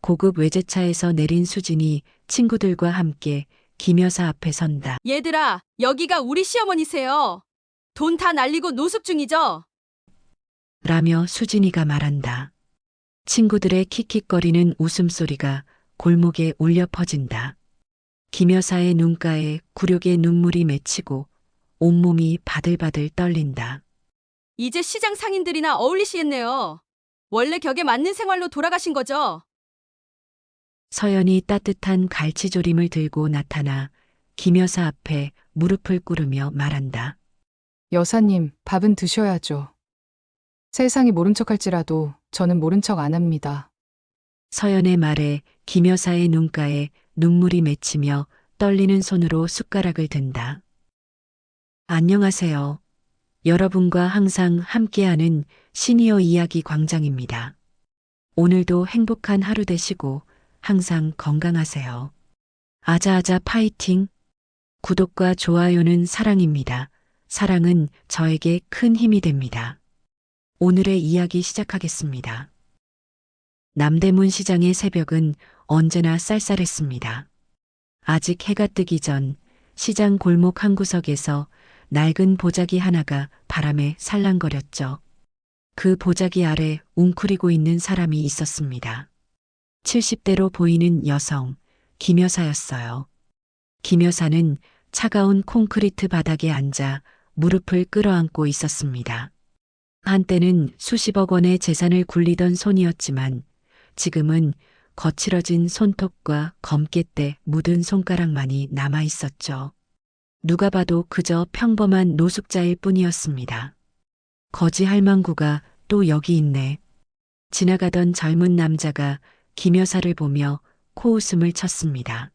고급 외제차에서 내린 수진이 친구들과 함께 김 여사 앞에 선다. 얘들아, 여기가 우리 시어머니세요. 돈 다 날리고 노숙 중이죠? 라며 수진이가 말한다. 친구들의 킥킥거리는 웃음소리가 골목에 울려 퍼진다. 김 여사의 눈가에 굴욕의 눈물이 맺히고 온몸이 바들바들 떨린다. 이제 시장 상인들이나 어울리시겠네요. 원래 격에 맞는 생활로 돌아가신 거죠? 서연이 따뜻한 갈치조림을 들고 나타나 김 여사 앞에 무릎을 꿇으며 말한다. 여사님, 밥은 드셔야죠. 세상이 모른 척할지라도 저는 모른 척 안 합니다. 서연의 말에 김 여사의 눈가에 눈물이 맺히며 떨리는 손으로 숟가락을 든다. 안녕하세요. 여러분과 항상 함께하는 시니어 이야기 광장입니다. 오늘도 행복한 하루 되시고 항상 건강하세요. 아자아자 파이팅! 구독과 좋아요는 사랑입니다. 사랑은 저에게 큰 힘이 됩니다. 오늘의 이야기 시작하겠습니다. 남대문 시장의 새벽은 언제나 쌀쌀했습니다. 아직 해가 뜨기 전 시장 골목 한 구석에서 낡은 보자기 하나가 바람에 살랑거렸죠. 그 보자기 아래 웅크리고 있는 사람이 있었습니다. 70대로 보이는 여성, 김 여사였어요. 김 여사는 차가운 콘크리트 바닥에 앉아 무릎을 끌어안고 있었습니다. 한때는 수십억 원의 재산을 굴리던 손이었지만 지금은 거칠어진 손톱과 검게때 묻은 손가락만이 남아 있었죠. 누가 봐도 그저 평범한 노숙자일 뿐이었습니다. 거지 할망구가 또 여기 있네. 지나가던 젊은 남자가 김 여사를 보며 코웃음을 쳤습니다.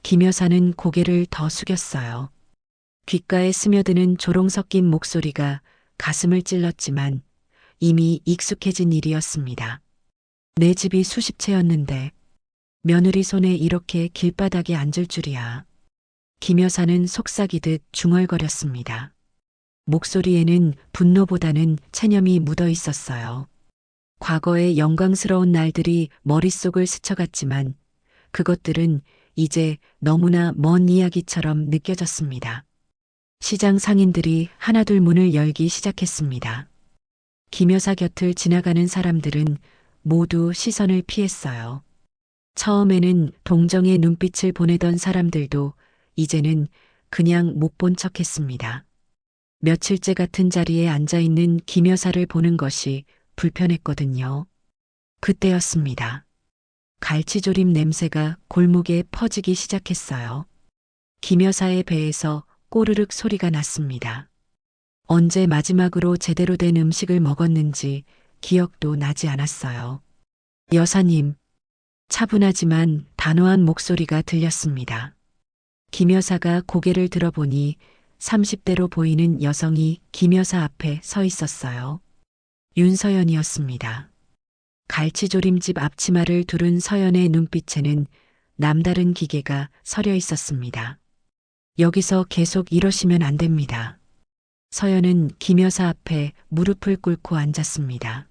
김 여사는 고개를 더 숙였어요. 귓가에 스며드는 조롱 섞인 목소리가 가슴을 찔렀지만 이미 익숙해진 일이었습니다. 내 집이 수십 채였는데 며느리 손에 이렇게 길바닥에 앉을 줄이야. 김 여사는 속삭이듯 중얼거렸습니다. 목소리에는 분노보다는 체념이 묻어 있었어요. 과거의 영광스러운 날들이 머릿속을 스쳐갔지만 그것들은 이제 너무나 먼 이야기처럼 느껴졌습니다. 시장 상인들이 하나둘 문을 열기 시작했습니다. 김 여사 곁을 지나가는 사람들은 모두 시선을 피했어요. 처음에는 동정의 눈빛을 보내던 사람들도 이제는 그냥 못 본 척했습니다. 며칠째 같은 자리에 앉아있는 김 여사를 보는 것이 불편했거든요. 그때였습니다. 갈치조림 냄새가 골목에 퍼지기 시작했어요. 김 여사의 배에서 꼬르륵 소리가 났습니다. 언제 마지막으로 제대로 된 음식을 먹었는지 기억도 나지 않았어요. 여사님, 차분하지만 단호한 목소리가 들렸습니다. 김 여사가 고개를 들어보니 30대로 보이는 여성이 김 여사 앞에 서 있었어요. 윤서연이었습니다. 갈치조림집 앞치마를 두른 서연의 눈빛에는 남다른 기계가 서려 있었습니다. 여기서 계속 이러시면 안 됩니다. 서연은 김 여사 앞에 무릎을 꿇고 앉았습니다.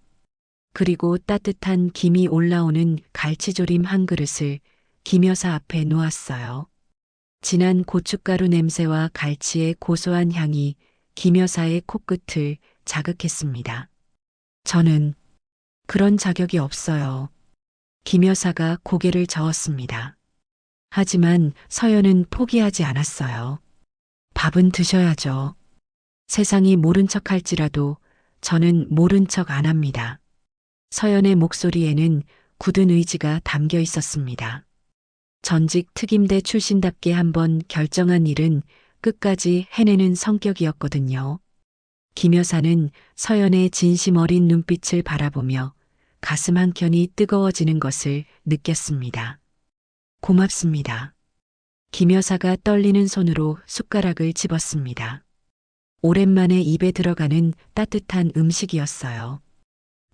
그리고 따뜻한 김이 올라오는 갈치조림 한 그릇을 김 여사 앞에 놓았어요. 진한 고춧가루 냄새와 갈치의 고소한 향이 김 여사의 코끝을 자극했습니다. 저는 그런 자격이 없어요. 김 여사가 고개를 저었습니다. 하지만 서연은 포기하지 않았어요. 밥은 드셔야죠. 세상이 모른 척 할지라도 저는 모른 척 안 합니다. 서연의 목소리에는 굳은 의지가 담겨 있었습니다. 전직 특임대 출신답게 한번 결정한 일은 끝까지 해내는 성격이었거든요. 김 여사는 서연의 진심 어린 눈빛을 바라보며 가슴 한켠이 뜨거워지는 것을 느꼈습니다. 고맙습니다. 김 여사가 떨리는 손으로 숟가락을 집었습니다. 오랜만에 입에 들어가는 따뜻한 음식이었어요.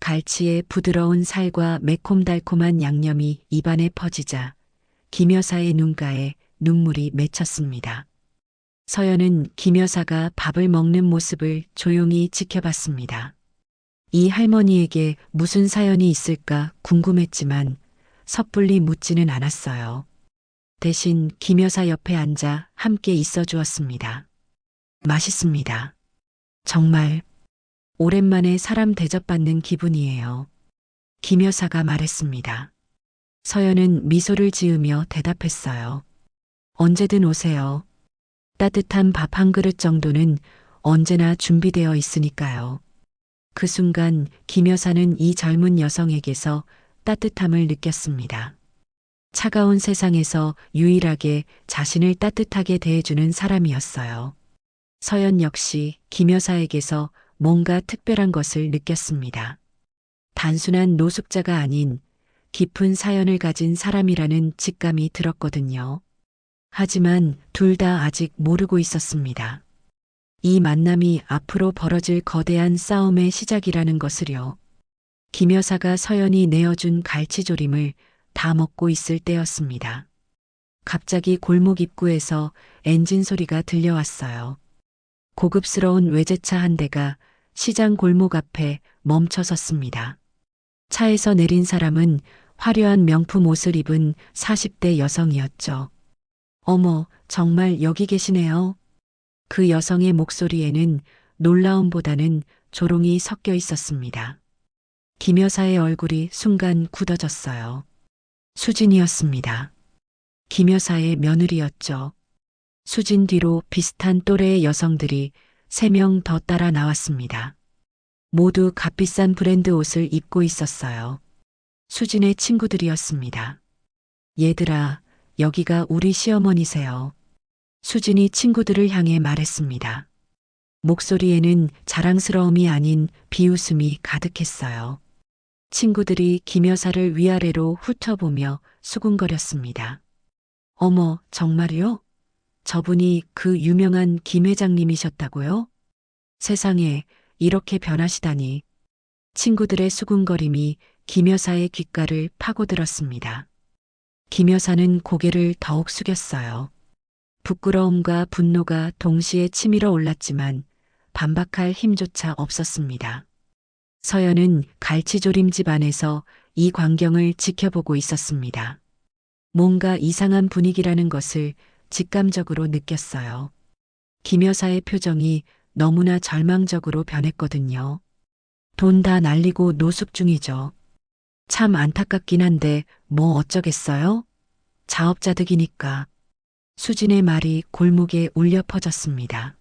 갈치의 부드러운 살과 매콤달콤한 양념이 입안에 퍼지자 김 여사의 눈가에 눈물이 맺혔습니다. 서연은 김 여사가 밥을 먹는 모습을 조용히 지켜봤습니다. 이 할머니에게 무슨 사연이 있을까 궁금했지만 섣불리 묻지는 않았어요. 대신 김 여사 옆에 앉아 함께 있어 주었습니다. 맛있습니다. 정말 오랜만에 사람 대접받는 기분이에요. 김 여사가 말했습니다. 서연은 미소를 지으며 대답했어요. 언제든 오세요. 따뜻한 밥 한 그릇 정도는 언제나 준비되어 있으니까요. 그 순간 김 여사는 이 젊은 여성에게서 따뜻함을 느꼈습니다. 차가운 세상에서 유일하게 자신을 따뜻하게 대해주는 사람이었어요. 서연 역시 김 여사에게서 뭔가 특별한 것을 느꼈습니다. 단순한 노숙자가 아닌 깊은 사연을 가진 사람이라는 직감이 들었거든요. 하지만 둘 다 아직 모르고 있었습니다. 이 만남이 앞으로 벌어질 거대한 싸움의 시작이라는 것을요. 김 여사가 서연이 내어준 갈치조림을 다 먹고 있을 때였습니다. 갑자기 골목 입구에서 엔진 소리가 들려왔어요. 고급스러운 외제차 한 대가 시장 골목 앞에 멈춰 섰습니다. 차에서 내린 사람은 화려한 명품 옷을 입은 40대 여성이었죠. 어머, 정말 여기 계시네요. 그 여성의 목소리에는 놀라움보다는 조롱이 섞여 있었습니다. 김 여사의 얼굴이 순간 굳어졌어요. 수진이었습니다. 김 여사의 며느리였죠. 수진 뒤로 비슷한 또래의 여성들이 3명 더 따라 나왔습니다. 모두 값비싼 브랜드 옷을 입고 있었어요. 수진의 친구들이었습니다. 얘들아, 여기가 우리 시어머니세요. 수진이 친구들을 향해 말했습니다. 목소리에는 자랑스러움이 아닌 비웃음이 가득했어요. 친구들이 김 여사를 위아래로 훑어보며 수군거렸습니다. 어머, 정말요? 저분이 그 유명한 김 회장님이셨다고요? 세상에 이렇게 변하시다니. 친구들의 수군거림이 김 여사의 귓가를 파고들었습니다. 김 여사는 고개를 더욱 숙였어요. 부끄러움과 분노가 동시에 치밀어 올랐지만 반박할 힘조차 없었습니다. 서연은 갈치조림집 안에서 이 광경을 지켜보고 있었습니다. 뭔가 이상한 분위기라는 것을 직감적으로 느꼈어요. 김 여사의 표정이 너무나 절망적으로 변했거든요. 돈 다 날리고 노숙 중이죠. 참 안타깝긴 한데 뭐 어쩌겠어요? 자업자득이니까. 수진의 말이 골목에 울려 퍼졌습니다.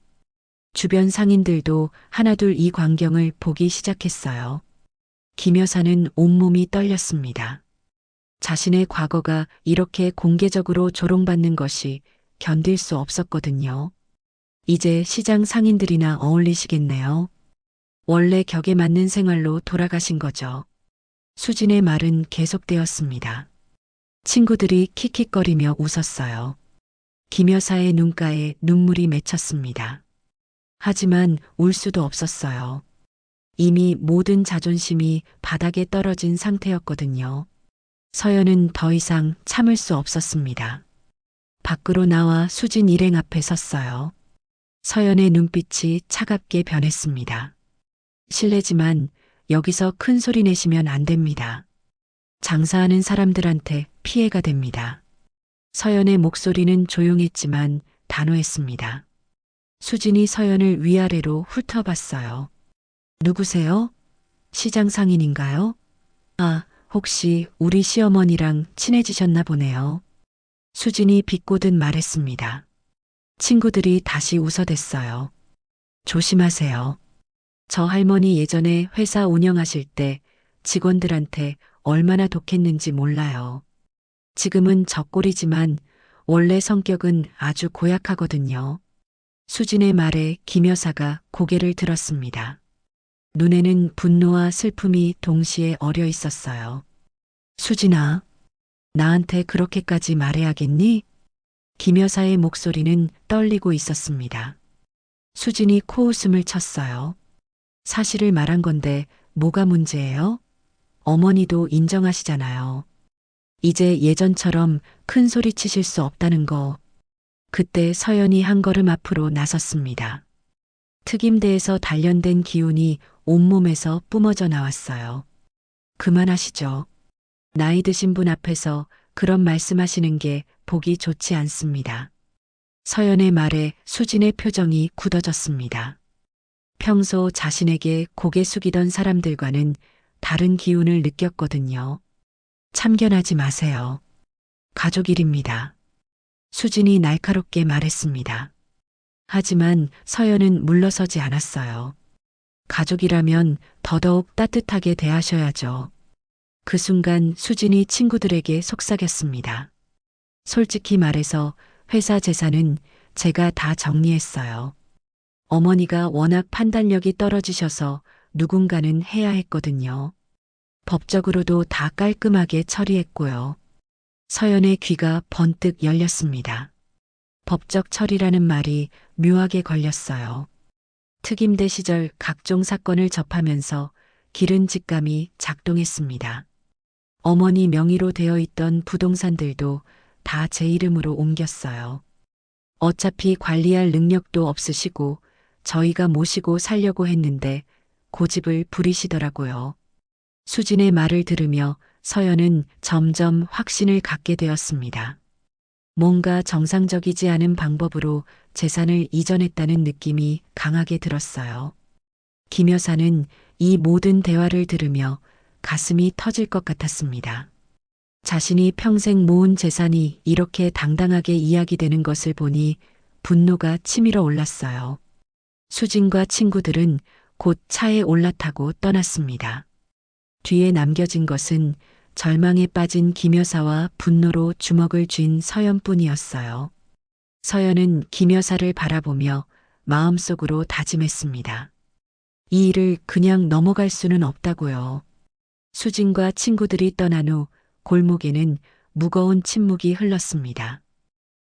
주변 상인들도 하나둘 이 광경을 보기 시작했어요. 김 여사는 온몸이 떨렸습니다. 자신의 과거가 이렇게 공개적으로 조롱받는 것이 견딜 수 없었거든요. 이제 시장 상인들이나 어울리시겠네요. 원래 격에 맞는 생활로 돌아가신 거죠. 수진의 말은 계속되었습니다. 친구들이 킥킥거리며 웃었어요. 김 여사의 눈가에 눈물이 맺혔습니다. 하지만 울 수도 없었어요. 이미 모든 자존심이 바닥에 떨어진 상태였거든요. 서연은 더 이상 참을 수 없었습니다. 밖으로 나와 수진 일행 앞에 섰어요. 서연의 눈빛이 차갑게 변했습니다. 실례지만 여기서 큰 소리 내시면 안 됩니다. 장사하는 사람들한테 피해가 됩니다. 서연의 목소리는 조용했지만 단호했습니다. 수진이 서연을 위아래로 훑어봤어요. 누구세요? 시장 상인인가요? 아, 혹시 우리 시어머니랑 친해지셨나 보네요. 수진이 비꼬듯 말했습니다. 친구들이 다시 웃어댔어요. 조심하세요. 저 할머니 예전에 회사 운영하실 때 직원들한테 얼마나 독했는지 몰라요. 지금은 젖골이지만 원래 성격은 아주 고약하거든요. 수진의 말에 김 여사가 고개를 들었습니다. 눈에는 분노와 슬픔이 동시에 어려 있었어요. 수진아, 나한테 그렇게까지 말해야겠니? 김 여사의 목소리는 떨리고 있었습니다. 수진이 코웃음을 쳤어요. 사실을 말한 건데 뭐가 문제예요? 어머니도 인정하시잖아요. 이제 예전처럼 큰 소리 치실 수 없다는 거. 그때 서연이 한 걸음 앞으로 나섰습니다. 특임대에서 단련된 기운이 온몸에서 뿜어져 나왔어요. 그만하시죠. 나이 드신 분 앞에서 그런 말씀하시는 게 보기 좋지 않습니다. 서연의 말에 수진의 표정이 굳어졌습니다. 평소 자신에게 고개 숙이던 사람들과는 다른 기운을 느꼈거든요. 참견하지 마세요. 가족 일입니다. 수진이 날카롭게 말했습니다. 하지만 서연은 물러서지 않았어요. 가족이라면 더더욱 따뜻하게 대하셔야죠. 그 순간 수진이 친구들에게 속삭였습니다. 솔직히 말해서 회사 재산은 제가 다 정리했어요. 어머니가 워낙 판단력이 떨어지셔서 누군가는 해야 했거든요. 법적으로도 다 깔끔하게 처리했고요. 서연의 귀가 번뜩 열렸습니다. 법적 처리라는 말이 묘하게 걸렸어요. 특임대 시절 각종 사건을 접하면서 기른 직감이 작동했습니다. 어머니 명의로 되어 있던 부동산들도 다 제 이름으로 옮겼어요. 어차피 관리할 능력도 없으시고 저희가 모시고 살려고 했는데 고집을 부리시더라고요. 수진의 말을 들으며 서연은 점점 확신을 갖게 되었습니다. 뭔가 정상적이지 않은 방법으로 재산을 이전했다는 느낌이 강하게 들었어요. 김 여사는 이 모든 대화를 들으며 가슴이 터질 것 같았습니다. 자신이 평생 모은 재산이 이렇게 당당하게 이야기되는 것을 보니 분노가 치밀어 올랐어요. 수진과 친구들은 곧 차에 올라타고 떠났습니다. 뒤에 남겨진 것은 절망에 빠진 김 여사와 분노로 주먹을 쥔 서연뿐이었어요. 서연은 김 여사를 바라보며 마음속으로 다짐했습니다. 이 일을 그냥 넘어갈 수는 없다고요. 수진과 친구들이 떠난 후 골목에는 무거운 침묵이 흘렀습니다.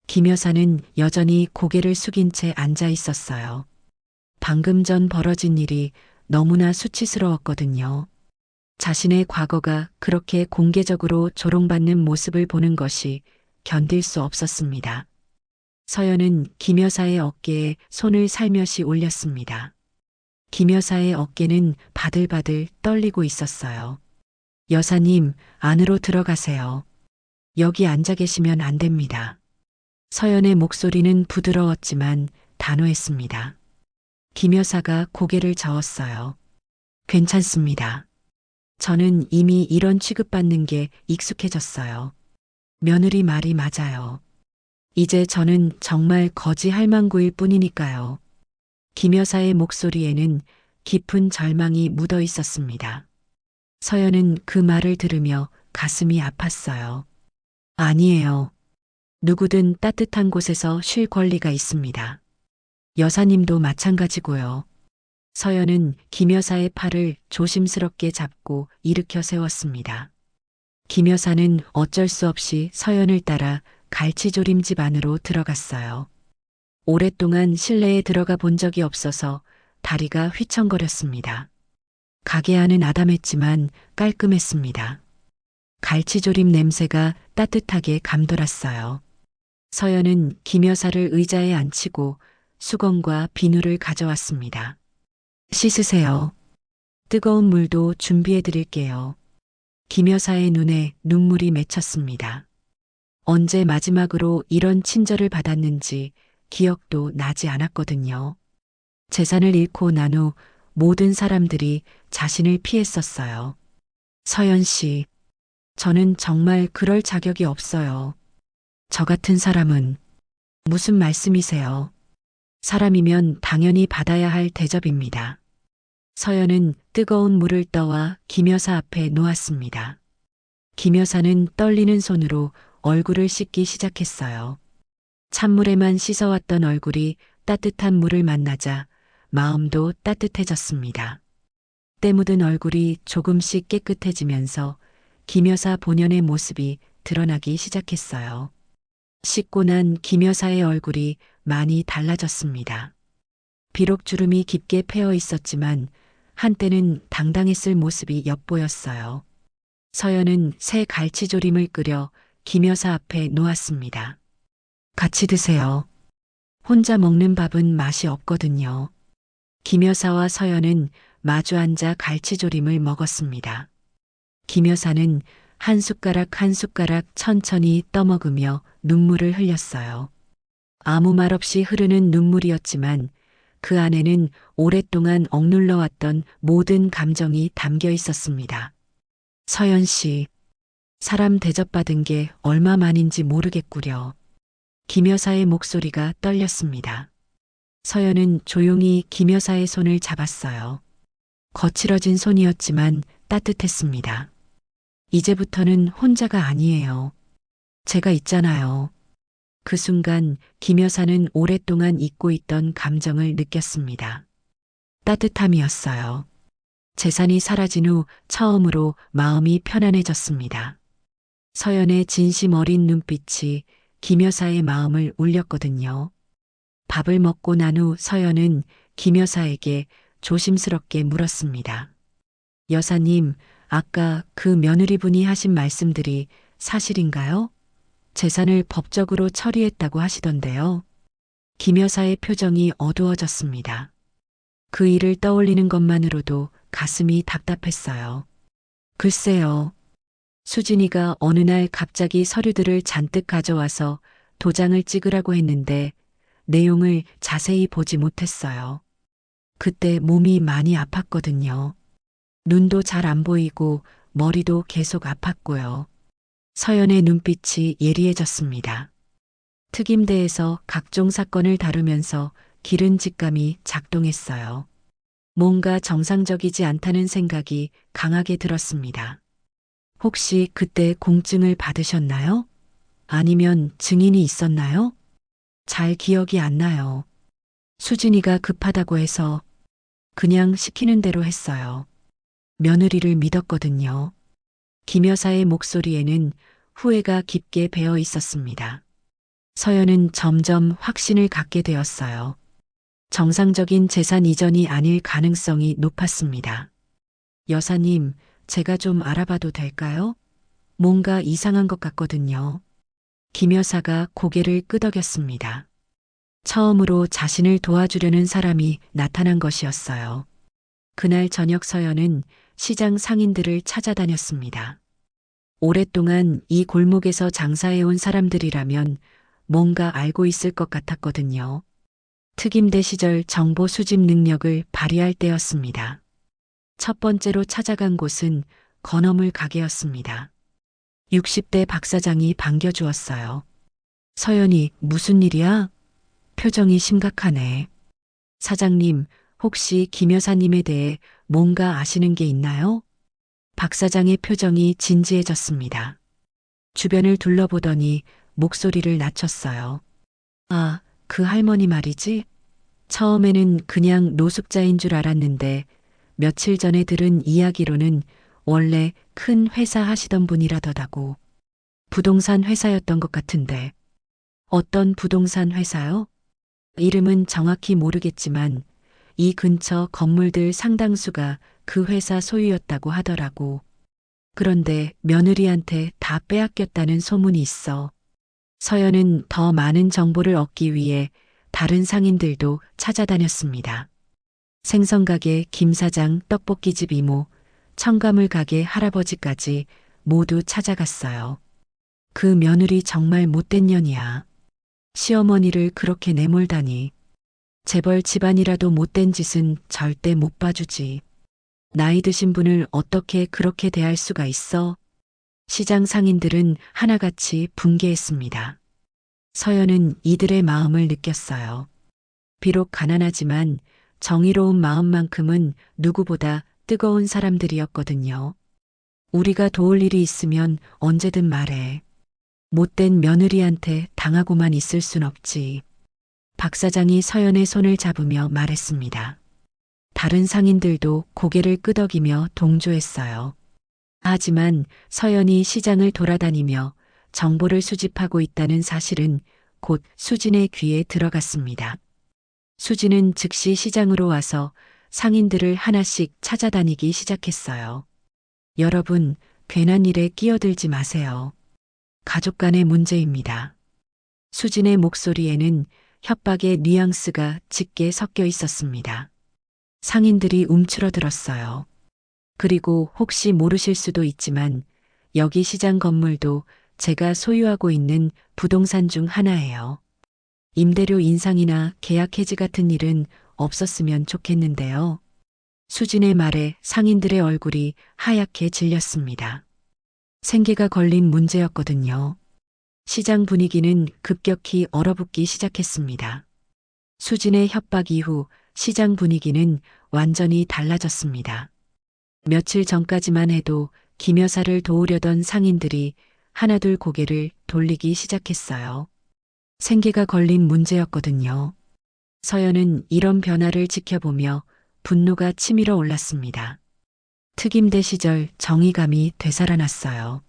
김 여사는 여전히 고개를 숙인 채 앉아 있었어요. 방금 전 벌어진 일이 너무나 수치스러웠거든요. 자신의 과거가 그렇게 공개적으로 조롱받는 모습을 보는 것이 견딜 수 없었습니다. 서연은 김 여사의 어깨에 손을 살며시 올렸습니다. 김 여사의 어깨는 바들바들 떨리고 있었어요. 여사님, 안으로 들어가세요. 여기 앉아 계시면 안 됩니다. 서연의 목소리는 부드러웠지만 단호했습니다. 김 여사가 고개를 저었어요. 괜찮습니다. 저는 이미 이런 취급받는 게 익숙해졌어요. 며느리 말이 맞아요. 이제 저는 정말 거지 할망구일 뿐이니까요. 김 여사의 목소리에는 깊은 절망이 묻어 있었습니다. 서연은 그 말을 들으며 가슴이 아팠어요. 아니에요. 누구든 따뜻한 곳에서 쉴 권리가 있습니다. 여사님도 마찬가지고요. 서연은 김 여사의 팔을 조심스럽게 잡고 일으켜 세웠습니다. 김 여사는 어쩔 수 없이 서연을 따라 갈치조림집 안으로 들어갔어요. 오랫동안 실내에 들어가 본 적이 없어서 다리가 휘청거렸습니다. 가게 안은 아담했지만 깔끔했습니다. 갈치조림 냄새가 따뜻하게 감돌았어요. 서연은 김 여사를 의자에 앉히고 수건과 비누를 가져왔습니다. 씻으세요. 뜨거운 물도 준비해 드릴게요. 김 여사의 눈에 눈물이 맺혔습니다. 언제 마지막으로 이런 친절을 받았는지 기억도 나지 않았거든요. 재산을 잃고 난 후 모든 사람들이 자신을 피했었어요. 서연 씨, 저는 정말 그럴 자격이 없어요. 저 같은 사람은 무슨 말씀이세요? 사람이면 당연히 받아야 할 대접입니다. 서연은 뜨거운 물을 떠와 김 여사 앞에 놓았습니다. 김 여사는 떨리는 손으로 얼굴을 씻기 시작했어요. 찬물에만 씻어왔던 얼굴이 따뜻한 물을 만나자 마음도 따뜻해졌습니다. 때 묻은 얼굴이 조금씩 깨끗해지면서 김 여사 본연의 모습이 드러나기 시작했어요. 씻고 난 김 여사의 얼굴이 많이 달라졌습니다. 비록 주름이 깊게 패어 있었지만 한때는 당당했을 모습이 엿보였어요. 서연은 새 갈치조림을 끓여 김 여사 앞에 놓았습니다. 같이 드세요. 혼자 먹는 밥은 맛이 없거든요. 김 여사와 서연은 마주 앉아 갈치조림을 먹었습니다. 김 여사는 한 숟가락 한 숟가락 천천히 떠먹으며 눈물을 흘렸어요. 아무 말 없이 흐르는 눈물이었지만 그 안에는 오랫동안 억눌러왔던 모든 감정이 담겨 있었습니다. 서연 씨, 사람 대접받은 게 얼마만인지 모르겠구려. 김 여사의 목소리가 떨렸습니다. 서연은 조용히 김 여사의 손을 잡았어요. 거칠어진 손이었지만 따뜻했습니다. 이제부터는 혼자가 아니에요. 제가 있잖아요. 그 순간 김 여사는 오랫동안 잊고 있던 감정을 느꼈습니다. 따뜻함이었어요. 재산이 사라진 후 처음으로 마음이 편안해졌습니다. 서연의 진심 어린 눈빛이 김 여사의 마음을 울렸거든요. 밥을 먹고 난 후 서연은 김 여사에게 조심스럽게 물었습니다. 여사님, 아까 그 며느리분이 하신 말씀들이 사실인가요? 재산을 법적으로 처리했다고 하시던데요. 김 여사의 표정이 어두워졌습니다. 그 일을 떠올리는 것만으로도 가슴이 답답했어요. 글쎄요. 수진이가 어느 날 갑자기 서류들을 잔뜩 가져와서 도장을 찍으라고 했는데 내용을 자세히 보지 못했어요. 그때 몸이 많이 아팠거든요. 눈도 잘 안 보이고 머리도 계속 아팠고요. 서연의 눈빛이 예리해졌습니다. 특임대에서 각종 사건을 다루면서 기른 직감이 작동했어요. 뭔가 정상적이지 않다는 생각이 강하게 들었습니다. 혹시 그때 공증을 받으셨나요? 아니면 증인이 있었나요? 잘 기억이 안 나요. 수진이가 급하다고 해서 그냥 시키는 대로 했어요. 며느리를 믿었거든요. 김 여사의 목소리에는 후회가 깊게 배어 있었습니다. 서연은 점점 확신을 갖게 되었어요. 정상적인 재산 이전이 아닐 가능성이 높았습니다. 여사님, 제가 좀 알아봐도 될까요? 뭔가 이상한 것 같거든요. 김 여사가 고개를 끄덕였습니다. 처음으로 자신을 도와주려는 사람이 나타난 것이었어요. 그날 저녁 서연은 시장 상인들을 찾아다녔습니다. 오랫동안 이 골목에서 장사해온 사람들이라면 뭔가 알고 있을 것 같았거든요. 특임대 시절 정보 수집 능력을 발휘할 때였습니다. 첫 번째로 찾아간 곳은 건어물 가게였습니다. 60대 박 사장이 반겨주었어요. 서연이 무슨 일이야? 표정이 심각하네. 사장님, 혹시 김 여사님에 대해 뭔가 아시는 게 있나요? 박 사장의 표정이 진지해졌습니다. 주변을 둘러보더니 목소리를 낮췄어요. 아, 그 할머니 말이지? 처음에는 그냥 노숙자인 줄 알았는데 며칠 전에 들은 이야기로는 원래 큰 회사 하시던 분이라더라고. 부동산 회사였던 것 같은데. 어떤 부동산 회사요? 이름은 정확히 모르겠지만 이 근처 건물들 상당수가 그 회사 소유였다고 하더라고. 그런데 며느리한테 다 빼앗겼다는 소문이 있어. 서연은 더 많은 정보를 얻기 위해 다른 상인들도 찾아다녔습니다. 생선가게 김 사장, 떡볶이집 이모, 첨가물 가게 할아버지까지 모두 찾아갔어요. 그 며느리 정말 못된 년이야. 시어머니를 그렇게 내몰다니. 재벌 집안이라도 못된 짓은 절대 못 봐주지. 나이 드신 분을 어떻게 그렇게 대할 수가 있어? 시장 상인들은 하나같이 분개했습니다. 서연은 이들의 마음을 느꼈어요. 비록 가난하지만 정의로운 마음만큼은 누구보다 뜨거운 사람들이었거든요. 우리가 도울 일이 있으면 언제든 말해. 못된 며느리한테 당하고만 있을 순 없지. 박 사장이 서연의 손을 잡으며 말했습니다. 다른 상인들도 고개를 끄덕이며 동조했어요. 하지만 서연이 시장을 돌아다니며 정보를 수집하고 있다는 사실은 곧 수진의 귀에 들어갔습니다. 수진은 즉시 시장으로 와서 상인들을 하나씩 찾아다니기 시작했어요. 여러분, 괜한 일에 끼어들지 마세요. 가족 간의 문제입니다. 수진의 목소리에는 협박의 뉘앙스가 짙게 섞여 있었습니다. 상인들이 움츠러들었어요. 그리고 혹시 모르실 수도 있지만 여기 시장 건물도 제가 소유하고 있는 부동산 중 하나예요. 임대료 인상이나 계약 해지 같은 일은 없었으면 좋겠는데요. 수진의 말에 상인들의 얼굴이 하얗게 질렸습니다. 생계가 걸린 문제였거든요. 시장 분위기는 급격히 얼어붙기 시작했습니다. 수진의 협박 이후 시장 분위기는 완전히 달라졌습니다. 며칠 전까지만 해도 김 여사를 도우려던 상인들이 하나둘 고개를 돌리기 시작했어요. 생계가 걸린 문제였거든요. 서연은 이런 변화를 지켜보며 분노가 치밀어 올랐습니다. 특임대 시절 정의감이 되살아났어요.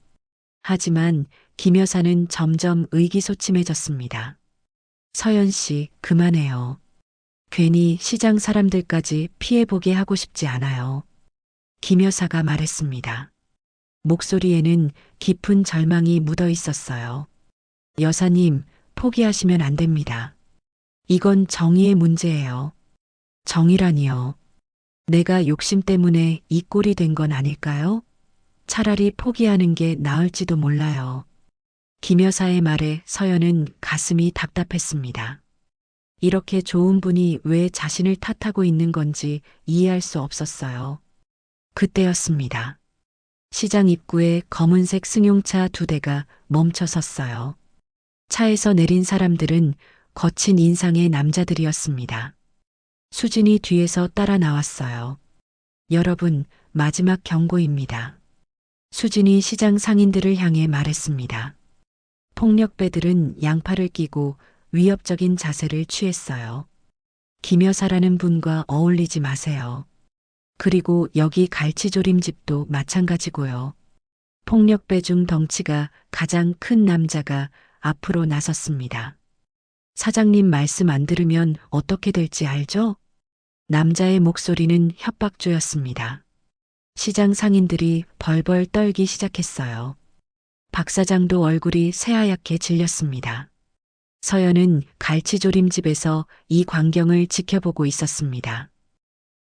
하지만 김 여사는 점점 의기소침해졌습니다. 서연 씨, 그만해요. 괜히 시장 사람들까지 피해보게 하고 싶지 않아요. 김 여사가 말했습니다. 목소리에는 깊은 절망이 묻어 있었어요. 여사님, 포기하시면 안 됩니다. 이건 정의의 문제예요. 정의라니요. 내가 욕심 때문에 이 꼴이 된 건 아닐까요? 차라리 포기하는 게 나을지도 몰라요. 김 여사의 말에 서연은 가슴이 답답했습니다. 이렇게 좋은 분이 왜 자신을 탓하고 있는 건지 이해할 수 없었어요. 그때였습니다. 시장 입구에 검은색 승용차 2대가 멈춰 섰어요. 차에서 내린 사람들은 거친 인상의 남자들이었습니다. 수진이 뒤에서 따라 나왔어요. 여러분, 마지막 경고입니다. 수진이 시장 상인들을 향해 말했습니다. 폭력배들은 양팔을 끼고 위협적인 자세를 취했어요. 김 여사라는 분과 어울리지 마세요. 그리고 여기 갈치조림집도 마찬가지고요. 폭력배 중 덩치가 가장 큰 남자가 앞으로 나섰습니다. 사장님 말씀 안 들으면 어떻게 될지 알죠? 남자의 목소리는 협박조였습니다. 시장 상인들이 벌벌 떨기 시작했어요. 박 사장도 얼굴이 새하얗게 질렸습니다. 서연은 갈치조림집에서 이 광경을 지켜보고 있었습니다.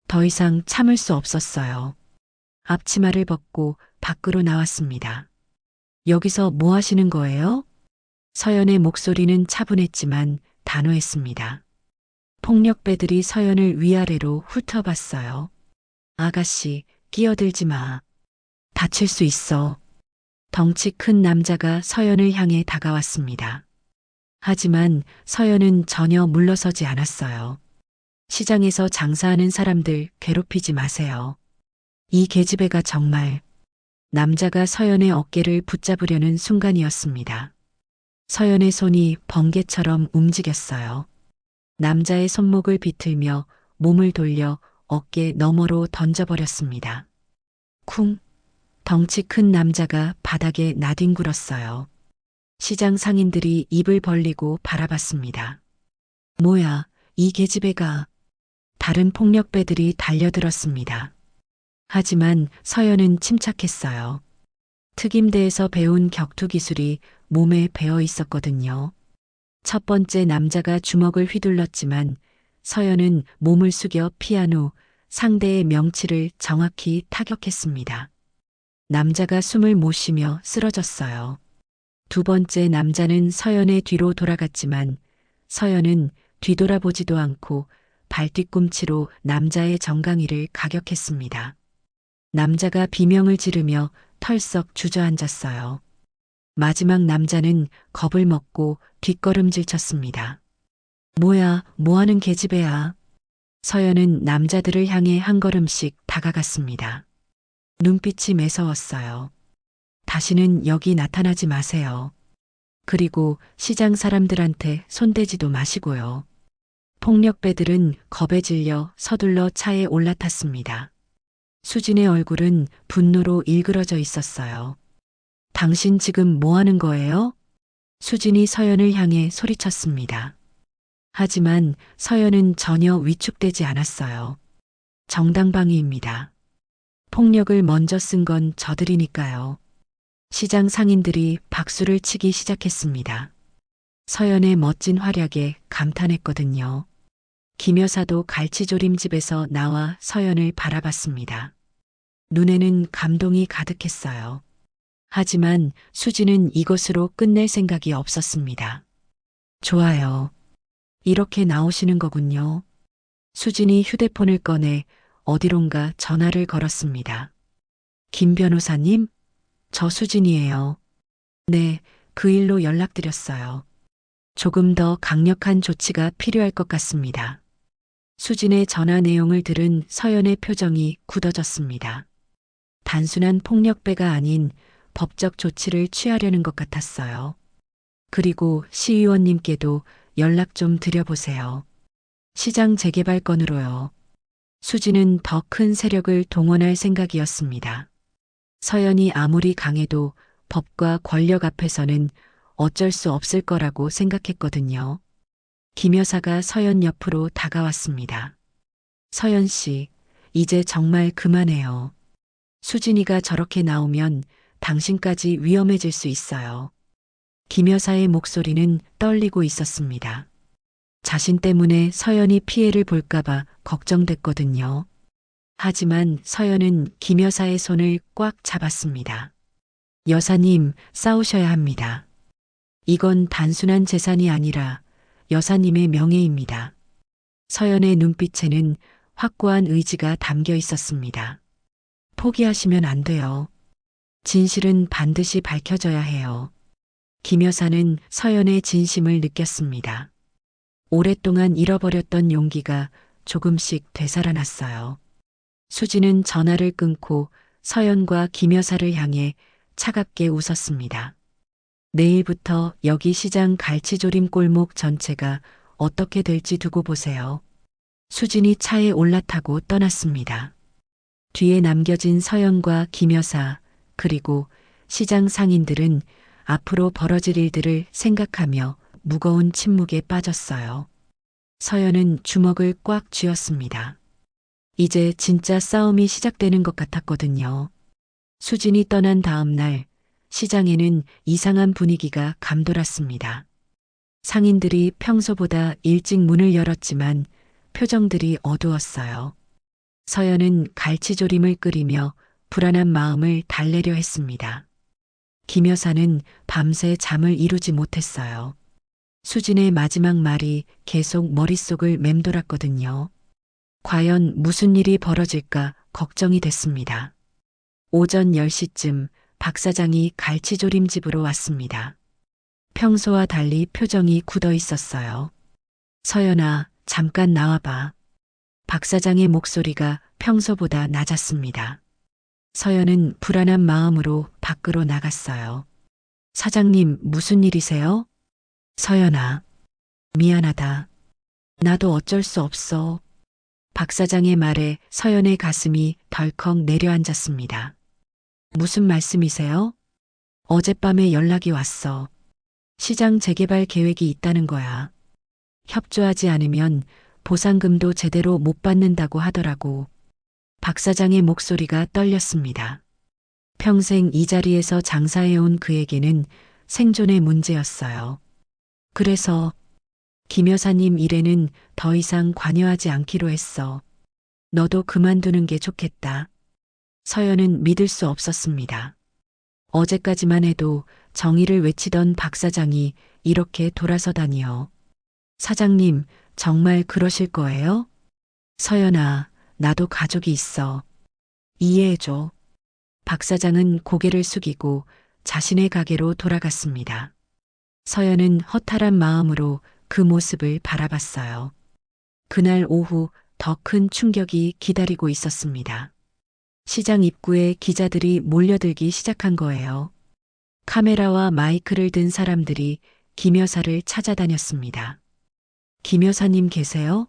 더 이상 참을 수 없었어요. 앞치마를 벗고 밖으로 나왔습니다. 여기서 뭐 하시는 거예요? 서연의 목소리는 차분했지만 단호했습니다. 폭력배들이 서연을 위아래로 훑어봤어요. 아가씨, 끼어들지 마. 다칠 수 있어. 덩치 큰 남자가 서연을 향해 다가왔습니다. 하지만 서연은 전혀 물러서지 않았어요. 시장에서 장사하는 사람들 괴롭히지 마세요. 이 계집애가 정말. 남자가 서연의 어깨를 붙잡으려는 순간이었습니다. 서연의 손이 번개처럼 움직였어요. 남자의 손목을 비틀며 몸을 돌려 어깨 너머로 던져버렸습니다. 쿵! 덩치 큰 남자가 바닥에 나뒹굴었어요. 시장 상인들이 입을 벌리고 바라봤습니다. 뭐야, 이 계집애가. 다른 폭력배들이 달려들었습니다. 하지만 서연은 침착했어요. 특임대에서 배운 격투 기술이 몸에 배어 있었거든요. 첫 번째 남자가 주먹을 휘둘렀지만 서연은 몸을 숙여 피한 후 상대의 명치를 정확히 타격했습니다. 남자가 숨을 못 쉬며 쓰러졌어요. 두 번째 남자는 서연의 뒤로 돌아갔지만 서연은 뒤돌아보지도 않고 발뒤꿈치로 남자의 정강이를 가격했습니다. 남자가 비명을 지르며 털썩 주저앉았어요. 마지막 남자는 겁을 먹고 뒷걸음질 쳤습니다. 뭐야, 뭐하는 계집애야. 서연은 남자들을 향해 한 걸음씩 다가갔습니다. 눈빛이 매서웠어요. 다시는 여기 나타나지 마세요. 그리고 시장 사람들한테 손대지도 마시고요. 폭력배들은 겁에 질려 서둘러 차에 올라탔습니다. 수진의 얼굴은 분노로 일그러져 있었어요. 당신 지금 뭐 하는 거예요? 수진이 서연을 향해 소리쳤습니다. 하지만 서연은 전혀 위축되지 않았어요. 정당방위입니다. 폭력을 먼저 쓴 건 저들이니까요. 시장 상인들이 박수를 치기 시작했습니다. 서연의 멋진 활약에 감탄했거든요. 김 여사도 갈치조림집에서 나와 서연을 바라봤습니다. 눈에는 감동이 가득했어요. 하지만 수지는 이것으로 끝낼 생각이 없었습니다. 좋아요. 이렇게 나오시는 거군요. 수진이 휴대폰을 꺼내 어디론가 전화를 걸었습니다. 김 변호사님, 저 수진이에요. 네, 그 일로 연락드렸어요. 조금 더 강력한 조치가 필요할 것 같습니다. 수진의 전화 내용을 들은 서연의 표정이 굳어졌습니다. 단순한 폭력배가 아닌 법적 조치를 취하려는 것 같았어요. 그리고 시의원님께도 연락 좀 드려보세요. 시장 재개발 건으로요. 수지는 더 큰 세력을 동원할 생각이었습니다. 서연이 아무리 강해도 법과 권력 앞에서는 어쩔 수 없을 거라고 생각했거든요. 김 여사가 서연 옆으로 다가왔습니다. 서연 씨, 이제 정말 그만해요. 수진이가 저렇게 나오면 당신까지 위험해질 수 있어요. 김 여사의 목소리는 떨리고 있었습니다. 자신 때문에 서연이 피해를 볼까봐 걱정됐거든요. 하지만 서연은 김 여사의 손을 꽉 잡았습니다. 여사님, 싸우셔야 합니다. 이건 단순한 재산이 아니라 여사님의 명예입니다. 서연의 눈빛에는 확고한 의지가 담겨 있었습니다. 포기하시면 안 돼요. 진실은 반드시 밝혀져야 해요. 김 여사는 서연의 진심을 느꼈습니다. 오랫동안 잃어버렸던 용기가 조금씩 되살아났어요. 수지는 전화를 끊고 서연과 김 여사를 향해 차갑게 웃었습니다. 내일부터 여기 시장 갈치조림 골목 전체가 어떻게 될지 두고 보세요. 수진이 차에 올라타고 떠났습니다. 뒤에 남겨진 서연과 김 여사 그리고 시장 상인들은 앞으로 벌어질 일들을 생각하며 무거운 침묵에 빠졌어요. 서연은 주먹을 꽉 쥐었습니다. 이제 진짜 싸움이 시작되는 것 같았거든요. 수진이 떠난 다음 날 시장에는 이상한 분위기가 감돌았습니다. 상인들이 평소보다 일찍 문을 열었지만 표정들이 어두웠어요. 서연은 갈치조림을 끓이며 불안한 마음을 달래려 했습니다. 김 여사는 밤새 잠을 이루지 못했어요. 수진의 마지막 말이 계속 머릿속을 맴돌았거든요. 과연 무슨 일이 벌어질까 걱정이 됐습니다. 오전 10시쯤 박 사장이 갈치조림 집으로 왔습니다. 평소와 달리 표정이 굳어 있었어요. 서연아, 잠깐 나와봐. 박 사장의 목소리가 평소보다 낮았습니다. 서연은 불안한 마음으로 밖으로 나갔어요. 사장님, 무슨 일이세요? 서연아, 미안하다. 나도 어쩔 수 없어. 박 사장의 말에 서연의 가슴이 덜컥 내려앉았습니다. 무슨 말씀이세요? 어젯밤에 연락이 왔어. 시장 재개발 계획이 있다는 거야. 협조하지 않으면 보상금도 제대로 못 받는다고 하더라고. 박 사장의 목소리가 떨렸습니다. 평생 이 자리에서 장사해온 그에게는 생존의 문제였어요. 그래서 김 여사님 일에는 더 이상 관여하지 않기로 했어. 너도 그만두는 게 좋겠다. 서연은 믿을 수 없었습니다. 어제까지만 해도 정의를 외치던 박 사장이 이렇게 돌아서다니요. 사장님, 정말 그러실 거예요? 서연아, 나도 가족이 있어. 이해해줘. 박 사장은 고개를 숙이고 자신의 가게로 돌아갔습니다. 서연은 허탈한 마음으로 그 모습을 바라봤어요. 그날 오후 더 큰 충격이 기다리고 있었습니다. 시장 입구에 기자들이 몰려들기 시작한 거예요. 카메라와 마이크를 든 사람들이 김 여사를 찾아다녔습니다. 김 여사님 계세요?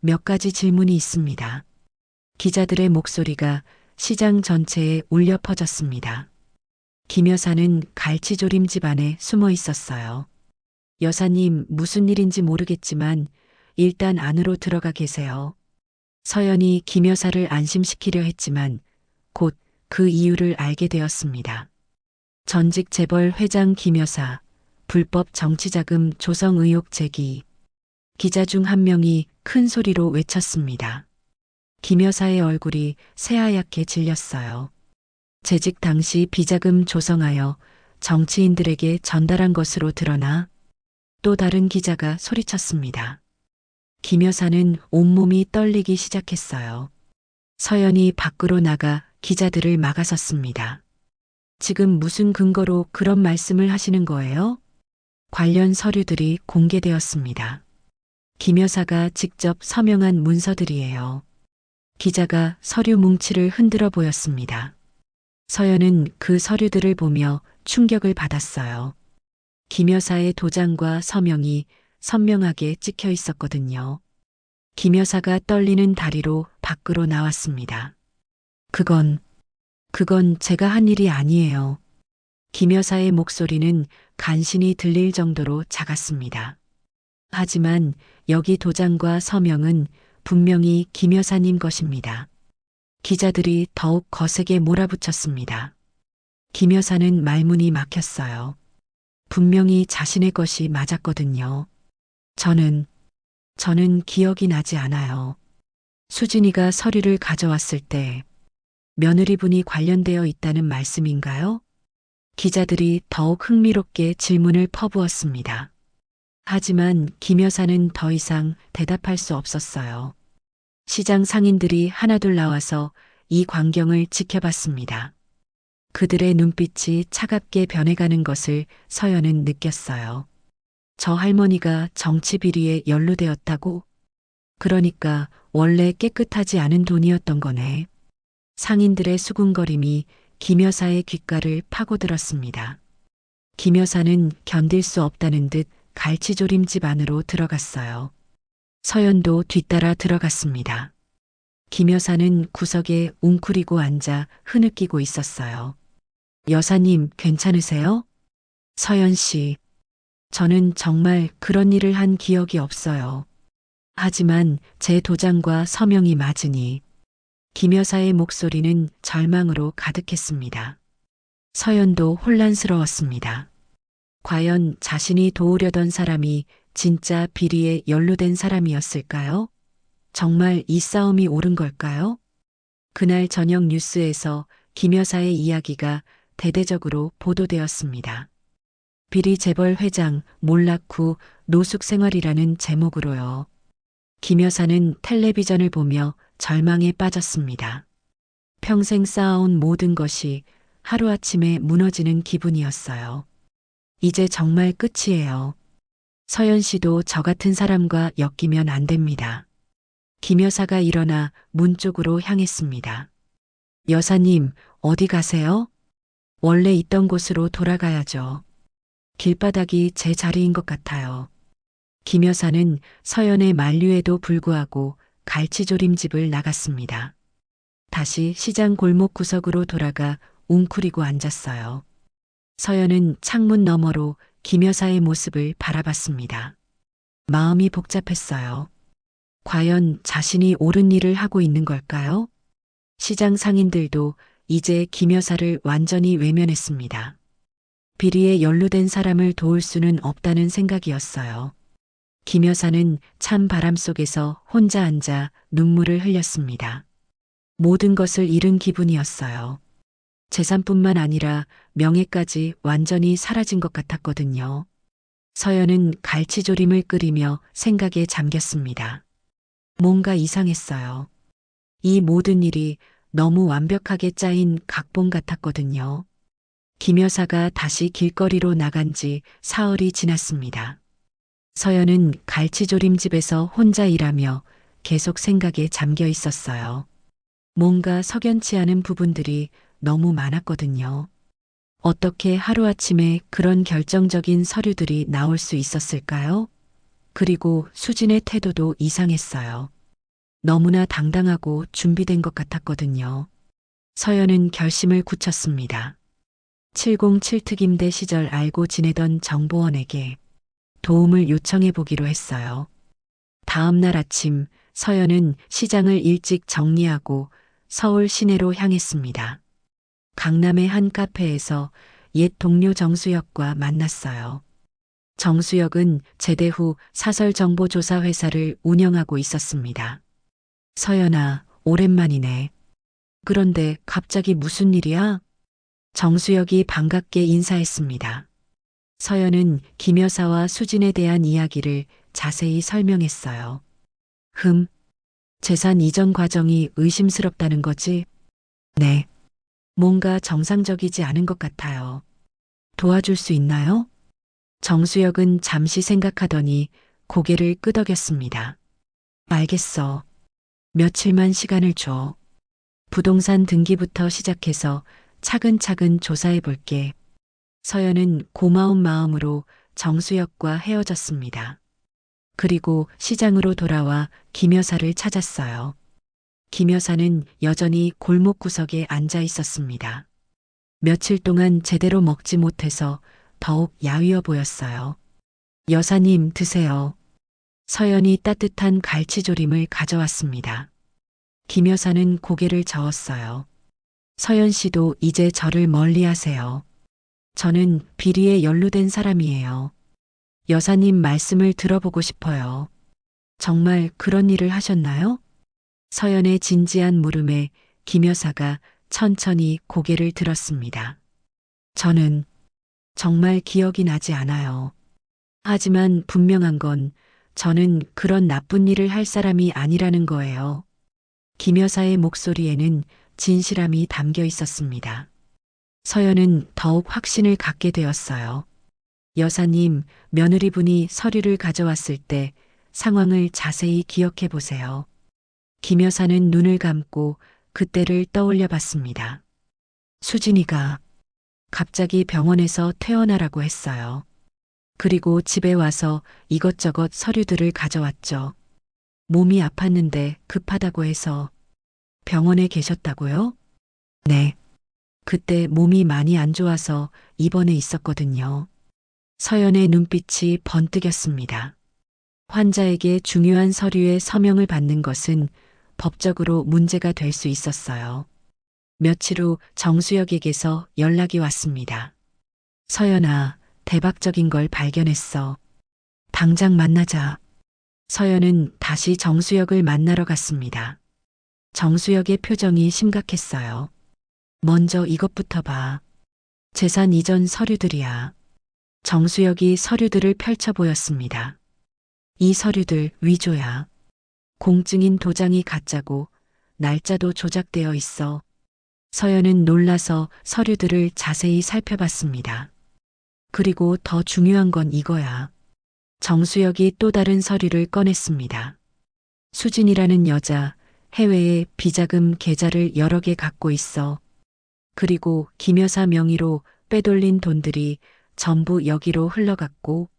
몇 가지 질문이 있습니다. 기자들의 목소리가 시장 전체에 울려 퍼졌습니다. 김 여사는 갈치조림집 안에 숨어 있었어요. 여사님, 무슨 일인지 모르겠지만 일단 안으로 들어가 계세요. 서연이 김 여사를 안심시키려 했지만 곧 그 이유를 알게 되었습니다. 전직 재벌 회장 김 여사, 불법 정치자금 조성 의혹 제기. 기자 중 한 명이 큰 소리로 외쳤습니다. 김 여사의 얼굴이 새하얗게 질렸어요. 재직 당시 비자금 조성하여 정치인들에게 전달한 것으로 드러나 또 다른 기자가 소리쳤습니다. 김 여사는 온몸이 떨리기 시작했어요. 서연이 밖으로 나가 기자들을 막아섰습니다. 지금 무슨 근거로 그런 말씀을 하시는 거예요? 관련 서류들이 공개되었습니다. 김 여사가 직접 서명한 문서들이에요. 기자가 서류 뭉치를 흔들어 보였습니다. 서연은 그 서류들을 보며 충격을 받았어요. 김 여사의 도장과 서명이 선명하게 찍혀 있었거든요. 김 여사가 떨리는 다리로 밖으로 나왔습니다. 그건 제가 한 일이 아니에요. 김 여사의 목소리는 간신히 들릴 정도로 작았습니다. 하지만 여기 도장과 서명은 분명히 김 여사님 것입니다. 기자들이 더욱 거세게 몰아붙였습니다. 김 여사는 말문이 막혔어요. 분명히 자신의 것이 맞았거든요. 저는 기억이 나지 않아요. 수진이가 서류를 가져왔을 때 며느리분이 관련되어 있다는 말씀인가요? 기자들이 더욱 흥미롭게 질문을 퍼부었습니다. 하지만 김 여사는 더 이상 대답할 수 없었어요. 시장 상인들이 하나둘 나와서 이 광경을 지켜봤습니다. 그들의 눈빛이 차갑게 변해가는 것을 서연은 느꼈어요. 저 할머니가 정치 비리에 연루되었다고? 그러니까 원래 깨끗하지 않은 돈이었던 거네. 상인들의 수군거림이 김 여사의 귓가를 파고들었습니다. 김 여사는 견딜 수 없다는 듯 갈치조림집 안으로 들어갔어요. 서연도 뒤따라 들어갔습니다. 김 여사는 구석에 웅크리고 앉아 흐느끼고 있었어요. 여사님, 괜찮으세요? 서연 씨, 저는 정말 그런 일을 한 기억이 없어요. 하지만 제 도장과 서명이 맞으니. 김 여사의 목소리는 절망으로 가득했습니다. 서연도 혼란스러웠습니다. 과연 자신이 도우려던 사람이 진짜 비리에 연루된 사람이었을까요? 정말 이 싸움이 옳은 걸까요? 그날 저녁 뉴스에서 김 여사의 이야기가 대대적으로 보도되었습니다. 비리 재벌 회장 몰락 후 노숙 생활이라는 제목으로요. 김 여사는 텔레비전을 보며 절망에 빠졌습니다. 평생 쌓아온 모든 것이 하루아침에 무너지는 기분이었어요. 이제 정말 끝이에요. 서연 씨도 저 같은 사람과 엮이면 안 됩니다. 김 여사가 일어나 문 쪽으로 향했습니다. 여사님, 어디 가세요? 원래 있던 곳으로 돌아가야죠. 길바닥이 제 자리인 것 같아요. 김 여사는 서연의 만류에도 불구하고 갈치조림집을 나갔습니다. 다시 시장 골목 구석으로 돌아가 웅크리고 앉았어요. 서연은 창문 너머로 김 여사의 모습을 바라봤습니다. 마음이 복잡했어요. 과연 자신이 옳은 일을 하고 있는 걸까요? 시장 상인들도 이제 김 여사를 완전히 외면했습니다. 비리에 연루된 사람을 도울 수는 없다는 생각이었어요. 김 여사는 찬 바람 속에서 혼자 앉아 눈물을 흘렸습니다. 모든 것을 잃은 기분이었어요. 재산뿐만 아니라 명예까지 완전히 사라진 것 같았거든요. 서연은 갈치조림을 끓이며 생각에 잠겼습니다. 뭔가 이상했어요. 이 모든 일이 너무 완벽하게 짜인 각본 같았거든요. 김 여사가 다시 길거리로 나간 지 사흘이 지났습니다. 서연은 갈치조림집에서 혼자 일하며 계속 생각에 잠겨 있었어요. 뭔가 석연치 않은 부분들이 너무 많았거든요. 어떻게 하루아침에 그런 결정적인 서류들이 나올 수 있었을까요? 그리고 수진의 태도도 이상했어요. 너무나 당당하고 준비된 것 같았거든요. 서연은 결심을 굳혔습니다. 707특임대 시절 알고 지내던 정보원에게 도움을 요청해 보기로 했어요. 다음 날 아침 서연은 시장을 일찍 정리하고 서울 시내로 향했습니다. 강남의 한 카페에서 옛 동료 정수혁과 만났어요. 정수혁은 제대 후 사설정보조사 회사를 운영하고 있었습니다. 서연아, 오랜만이네. 그런데 갑자기 무슨 일이야? 정수혁이 반갑게 인사했습니다. 서연은 김 여사와 수진에 대한 이야기를 자세히 설명했어요. 재산 이전 과정이 의심스럽다는 거지? 네. 뭔가 정상적이지 않은 것 같아요. 도와줄 수 있나요? 정수혁은 잠시 생각하더니 고개를 끄덕였습니다. 알겠어. 며칠만 시간을 줘. 부동산 등기부터 시작해서 차근차근 조사해 볼게. 서연은 고마운 마음으로 정수혁과 헤어졌습니다. 그리고 시장으로 돌아와 김 여사를 찾았어요. 김 여사는 여전히 골목 구석에 앉아 있었습니다. 며칠 동안 제대로 먹지 못해서 더욱 야위어 보였어요. 여사님 드세요. 서연이 따뜻한 갈치조림을 가져왔습니다. 김 여사는 고개를 저었어요. 서연 씨도 이제 저를 멀리 하세요. 저는 비리에 연루된 사람이에요. 여사님 말씀을 들어보고 싶어요. 정말 그런 일을 하셨나요? 서연의 진지한 물음에 김 여사가 천천히 고개를 들었습니다. 저는 정말 기억이 나지 않아요. 하지만 분명한 건 저는 그런 나쁜 일을 할 사람이 아니라는 거예요. 김 여사의 목소리에는 진실함이 담겨 있었습니다. 서연은 더욱 확신을 갖게 되었어요. 여사님, 며느리분이 서류를 가져왔을 때 상황을 자세히 기억해 보세요. 김 여사는 눈을 감고 그때를 떠올려 봤습니다. 수진이가 갑자기 병원에서 퇴원하라고 했어요. 그리고 집에 와서 이것저것 서류들을 가져왔죠. 몸이 아팠는데 급하다고 해서 병원에 계셨다고요? 네. 그때 몸이 많이 안 좋아서 입원해 있었거든요. 서연의 눈빛이 번뜩였습니다. 환자에게 중요한 서류에 서명을 받는 것은 법적으로 문제가 될 수 있었어요. 며칠 후 정수혁에게서 연락이 왔습니다. 서연아, 대박적인 걸 발견했어. 당장 만나자. 서연은 다시 정수혁을 만나러 갔습니다. 정수혁의 표정이 심각했어요. 먼저 이것부터 봐. 재산 이전 서류들이야. 정수혁이 서류들을 펼쳐 보였습니다. 이 서류들 위조야. 공증인 도장이 가짜고 날짜도 조작되어 있어. 서연은 놀라서 서류들을 자세히 살펴봤습니다. 그리고 더 중요한 건 이거야. 정수혁이 또 다른 서류를 꺼냈습니다. 수진이라는 여자, 해외에 비자금 계좌를 여러 개 갖고 있어. 그리고 김 여사 명의로 빼돌린 돈들이 전부 여기로 흘러갔고,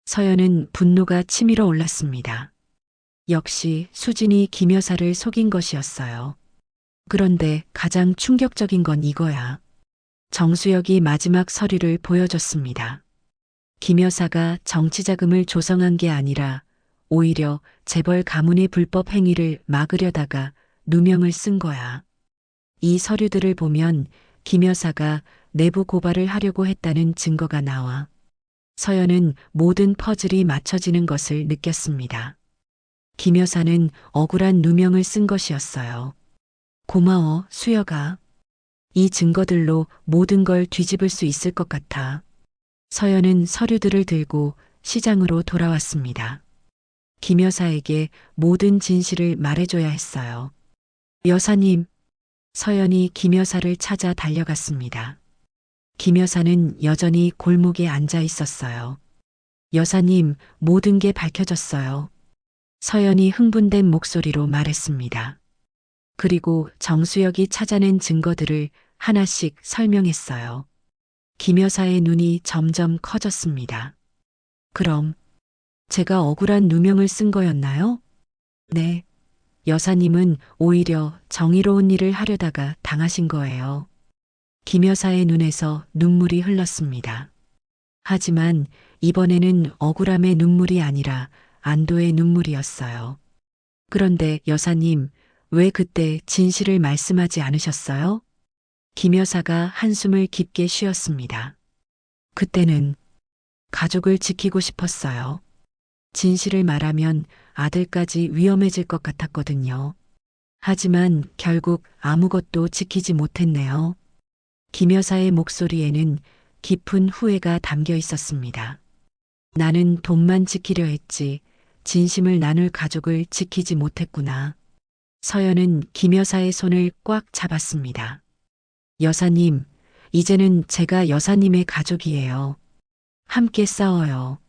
서연은 분노가 치밀어 올랐습니다. 역시 수진이 김 여사를 속인 것이었어요. 그런데 가장 충격적인 건 이거야. 정수혁이 마지막 서류를 보여줬습니다. 김 여사가 정치자금을 조성한 게 아니라 오히려 재벌 가문의 불법 행위를 막으려다가 누명을 쓴 거야. 이 서류들을 보면 김 여사가 내부 고발을 하려고 했다는 증거가 나와. 서연은 모든 퍼즐이 맞춰지는 것을 느꼈습니다. 김 여사는 억울한 누명을 쓴 것이었어요. 고마워, 수혁아. 이 증거들로 모든 걸 뒤집을 수 있을 것 같아. 서연은 서류들을 들고 시장으로 돌아왔습니다. 김 여사에게 모든 진실을 말해줘야 했어요. 여사님, 서연이 김 여사를 찾아 달려갔습니다. 김 여사는 여전히 골목에 앉아 있었어요. 여사님, 모든 게 밝혀졌어요. 서연이 흥분된 목소리로 말했습니다. 그리고 정수혁이 찾아낸 증거들을 하나씩 설명했어요. 김 여사의 눈이 점점 커졌습니다. 그럼 제가 억울한 누명을 쓴 거였나요? 네. 여사님은 오히려 정의로운 일을 하려다가 당하신 거예요. 김 여사의 눈에서 눈물이 흘렀습니다. 하지만 이번에는 억울함의 눈물이 아니라 안도의 눈물이었어요. 그런데 여사님, 왜 그때 진실을 말씀하지 않으셨어요? 김 여사가 한숨을 깊게 쉬었습니다. 그때는 가족을 지키고 싶었어요. 진실을 말하면 아들까지 위험해질 것 같았거든요. 하지만 결국 아무것도 지키지 못했네요. 김 여사의 목소리에는 깊은 후회가 담겨 있었습니다. 나는 돈만 지키려 했지 진심을 나눌 가족을 지키지 못했구나. 서연은 김 여사의 손을 꽉 잡았습니다. 여사님, 이제는 제가 여사님의 가족이에요. 함께 싸워요.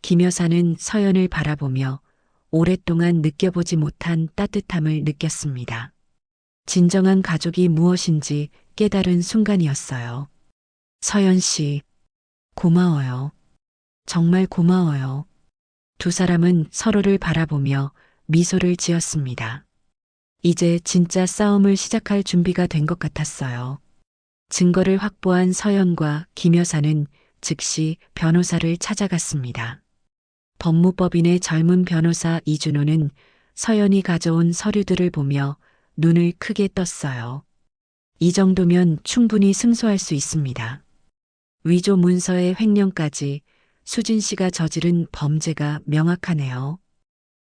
김 여사는 서연을 바라보며 오랫동안 느껴보지 못한 따뜻함을 느꼈습니다. 진정한 가족이 무엇인지 깨달은 순간이었어요. 서연 씨, 고마워요. 정말 고마워요. 두 사람은 서로를 바라보며 미소를 지었습니다. 이제 진짜 싸움을 시작할 준비가 된 것 같았어요. 증거를 확보한 서연과 김 여사는 즉시 변호사를 찾아갔습니다. 법무법인의 젊은 변호사 이준호는 서연이 가져온 서류들을 보며 눈을 크게 떴어요. 이 정도면 충분히 승소할 수 있습니다. 위조 문서의 횡령까지 수진 씨가 저지른 범죄가 명확하네요.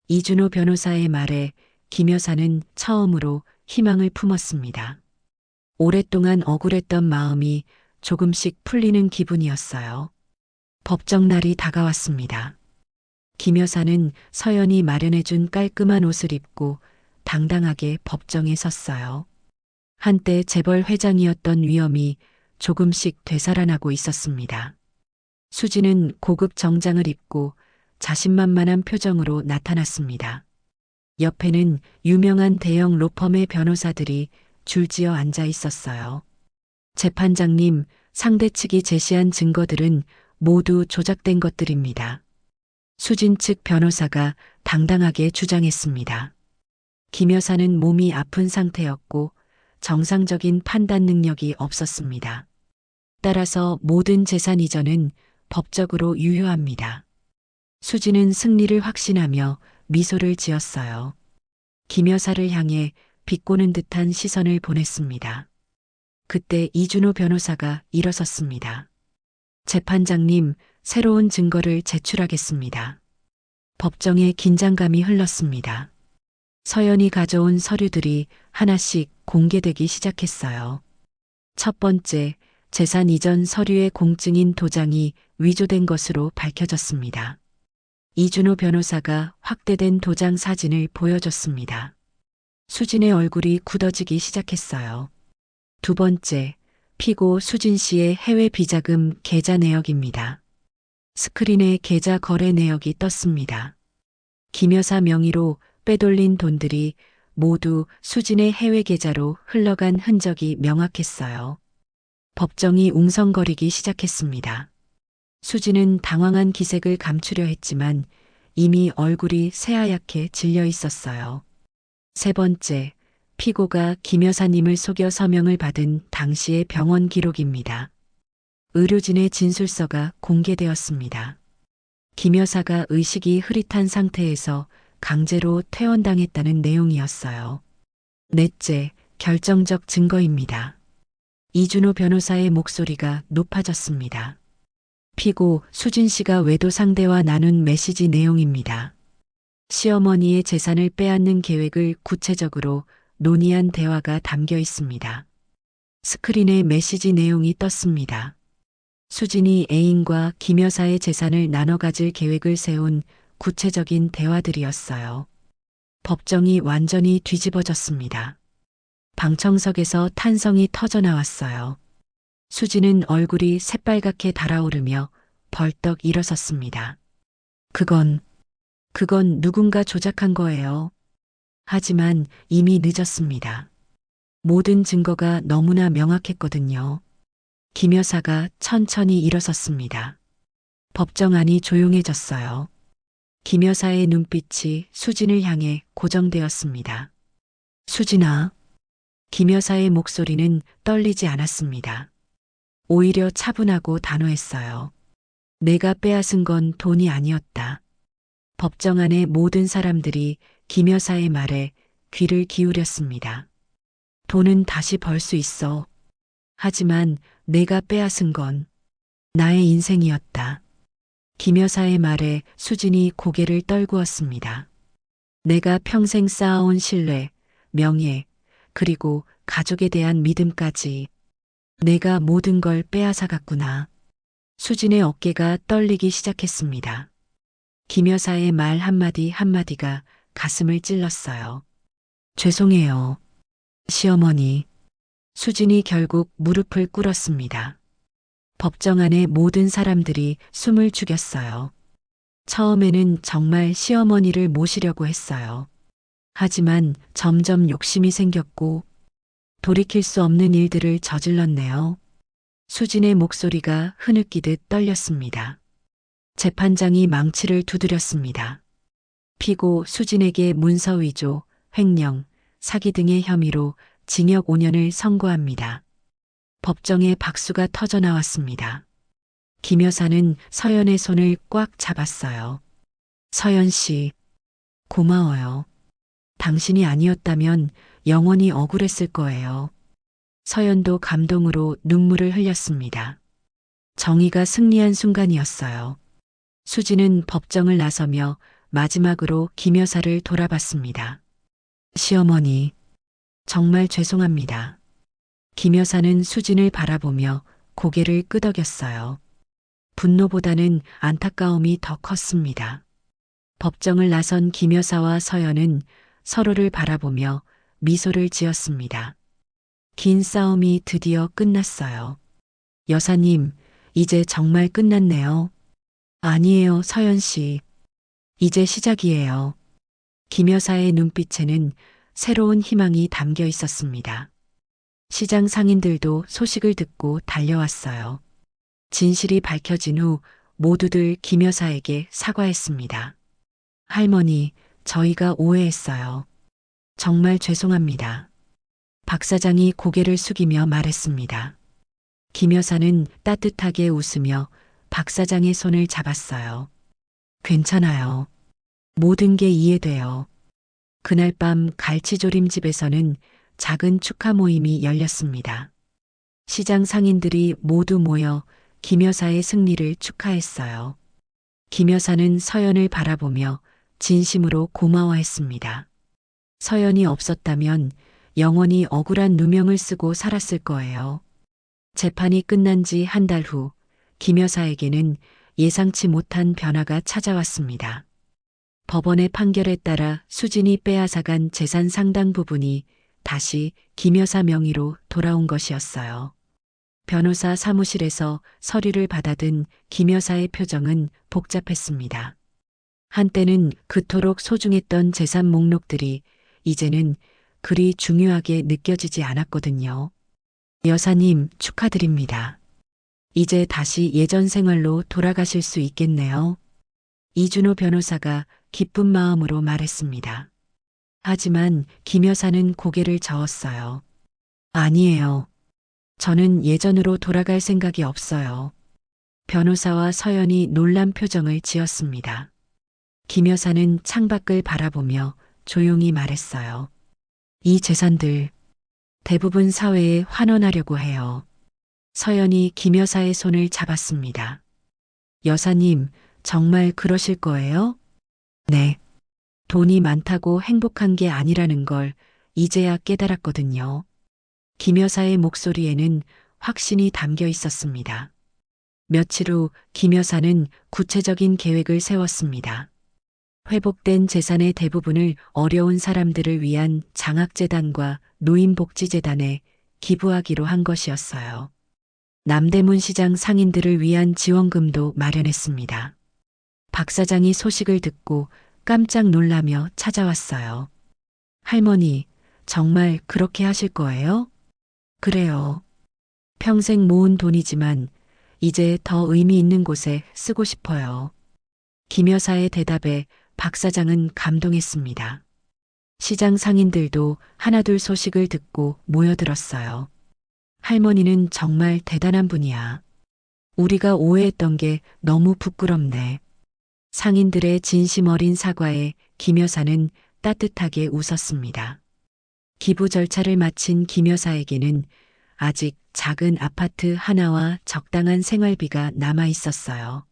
이준호 변호사의 말에 김 여사는 처음으로 희망을 품었습니다. 오랫동안 억울했던 마음이 조금씩 풀리는 기분이었어요. 법정 날이 다가왔습니다. 김 여사는 서연이 마련해준 깔끔한 옷을 입고 당당하게 법정에 섰어요. 한때 재벌 회장이었던 위엄이 조금씩 되살아나고 있었습니다. 수지는 고급 정장을 입고 자신만만한 표정으로 나타났습니다. 옆에는 유명한 대형 로펌의 변호사들이 줄지어 앉아 있었어요. 재판장님, 상대 측이 제시한 증거들은 모두 조작된 것들입니다. 수진 측 변호사가 당당하게 주장했습니다. 김 여사는 몸이 아픈 상태였고 정상적인 판단 능력이 없었습니다. 따라서 모든 재산 이전은 법적으로 유효합니다. 수지는 승리를 확신하며 미소를 지었어요. 김 여사를 향해 비꼬는 듯한 시선을 보냈습니다. 그때 이준호 변호사가 일어섰습니다. 재판장님, 새로운 증거를 제출하겠습니다. 법정에 긴장감이 흘렀습니다. 서연이 가져온 서류들이 하나씩 공개되기 시작했어요. 첫 번째, 재산 이전 서류의 공증인 도장이 위조된 것으로 밝혀졌습니다. 이준호 변호사가 확대된 도장 사진을 보여줬습니다. 수진의 얼굴이 굳어지기 시작했어요. 두 번째, 피고 수진 씨의 해외 비자금 계좌 내역입니다. 스크린에 계좌 거래 내역이 떴습니다. 김 여사 명의로 빼돌린 돈들이 모두 수진의 해외 계좌로 흘러간 흔적이 명확했어요. 법정이 웅성거리기 시작했습니다. 수진은 당황한 기색을 감추려 했지만 이미 얼굴이 새하얗게 질려 있었어요. 세 번째, 피고가 김 여사님을 속여 서명을 받은 당시의 병원 기록입니다. 의료진의 진술서가 공개되었습니다. 김 여사가 의식이 흐릿한 상태에서 강제로 퇴원당했다는 내용이었어요. 넷째, 결정적 증거입니다. 이준호 변호사의 목소리가 높아졌습니다. 피고 수진 씨가 외도 상대와 나눈 메시지 내용입니다. 시어머니의 재산을 빼앗는 계획을 구체적으로 논의한 대화가 담겨 있습니다. 스크린에 메시지 내용이 떴습니다. 수진이 애인과 김 여사의 재산을 나눠 가질 계획을 세운 구체적인 대화들이었어요. 법정이 완전히 뒤집어졌습니다. 방청석에서 탄성이 터져나왔어요. 수진은 얼굴이 새빨갛게 달아오르며 벌떡 일어섰습니다. 그건 누군가 조작한 거예요. 하지만 이미 늦었습니다. 모든 증거가 너무나 명확했거든요. 김 여사가 천천히 일어섰습니다. 법정 안이 조용해졌어요. 김 여사의 눈빛이 수진을 향해 고정되었습니다. 수진아. 김 여사의 목소리는 떨리지 않았습니다. 오히려 차분하고 단호했어요. 내가 빼앗은 건 돈이 아니었다. 법정 안의 모든 사람들이 김 여사의 말에 귀를 기울였습니다. 돈은 다시 벌 수 있어. 하지만 내가 빼앗은 건 나의 인생이었다. 김 여사의 말에 수진이 고개를 떨구었습니다. 내가 평생 쌓아온 신뢰, 명예, 그리고 가족에 대한 믿음까지 내가 모든 걸 빼앗아갔구나. 수진의 어깨가 떨리기 시작했습니다. 김 여사의 말 한마디 한마디가 가슴을 찔렀어요. 죄송해요. 시어머니. 수진이 결국 무릎을 꿇었습니다. 법정 안에 모든 사람들이 숨을 죽였어요. 처음에는 정말 시어머니를 모시려고 했어요. 하지만 점점 욕심이 생겼고 돌이킬 수 없는 일들을 저질렀네요. 수진의 목소리가 흐느끼듯 떨렸습니다. 재판장이 망치를 두드렸습니다. 피고 수진에게 문서 위조, 횡령, 사기 등의 혐의로 징역 5년을 선고합니다. 법정에 박수가 터져 나왔습니다. 김 여사는 서연의 손을 꽉 잡았어요. 서연 씨, 고마워요. 당신이 아니었다면 영원히 억울했을 거예요. 서연도 감동으로 눈물을 흘렸습니다. 정의가 승리한 순간이었어요. 수지는 법정을 나서며 마지막으로 김 여사를 돌아봤습니다. 시어머니, 정말 죄송합니다. 김 여사는 수진을 바라보며 고개를 끄덕였어요. 분노보다는 안타까움이 더 컸습니다. 법정을 나선 김 여사와 서연은 서로를 바라보며 미소를 지었습니다. 긴 싸움이 드디어 끝났어요. 여사님, 이제 정말 끝났네요. 아니에요, 서연 씨. 이제 시작이에요. 김 여사의 눈빛에는 새로운 희망이 담겨 있었습니다. 시장 상인들도 소식을 듣고 달려왔어요. 진실이 밝혀진 후 모두들 김 여사에게 사과했습니다. 할머니, 저희가 오해했어요. 정말 죄송합니다. 박 사장이 고개를 숙이며 말했습니다. 김 여사는 따뜻하게 웃으며 박 사장의 손을 잡았어요. 괜찮아요. 모든 게 이해돼요. 그날 밤 갈치조림집에서는 작은 축하 모임이 열렸습니다. 시장 상인들이 모두 모여 김 여사의 승리를 축하했어요. 김 여사는 서연을 바라보며 진심으로 고마워했습니다. 서연이 없었다면 영원히 억울한 누명을 쓰고 살았을 거예요. 재판이 끝난 지 한 달 후 김 여사에게는 예상치 못한 변화가 찾아왔습니다. 법원의 판결에 따라 수진이 빼앗아간 재산 상당 부분이 다시 김 여사 명의로 돌아온 것이었어요. 변호사 사무실에서 서류를 받아든 김 여사의 표정은 복잡했습니다. 한때는 그토록 소중했던 재산 목록들이 이제는 그리 중요하게 느껴지지 않았거든요. 여사님, 축하드립니다. 이제 다시 예전 생활로 돌아가실 수 있겠네요. 이준호 변호사가 기쁜 마음으로 말했습니다. 하지만 김 여사는 고개를 저었어요. 아니에요. 저는 예전으로 돌아갈 생각이 없어요. 변호사와 서연이 놀란 표정을 지었습니다. 김 여사는 창밖을 바라보며 조용히 말했어요. 이 재산들 대부분 사회에 환원하려고 해요. 서연이 김 여사의 손을 잡았습니다. 여사님, 정말 그러실 거예요? 네. 돈이 많다고 행복한 게 아니라는 걸 이제야 깨달았거든요. 김 여사의 목소리에는 확신이 담겨 있었습니다. 며칠 후 김 여사는 구체적인 계획을 세웠습니다. 회복된 재산의 대부분을 어려운 사람들을 위한 장학재단과 노인복지재단에 기부하기로 한 것이었어요. 남대문 시장 상인들을 위한 지원금도 마련했습니다. 박 사장이 소식을 듣고 깜짝 놀라며 찾아왔어요. 할머니, 정말 그렇게 하실 거예요? 그래요. 평생 모은 돈이지만 이제 더 의미 있는 곳에 쓰고 싶어요. 김 여사의 대답에 박 사장은 감동했습니다. 시장 상인들도 하나둘 소식을 듣고 모여들었어요. 할머니는 정말 대단한 분이야. 우리가 오해했던 게 너무 부끄럽네. 상인들의 진심 어린 사과에 김 여사는 따뜻하게 웃었습니다. 기부 절차를 마친 김 여사에게는 아직 작은 아파트 하나와 적당한 생활비가 남아 있었어요.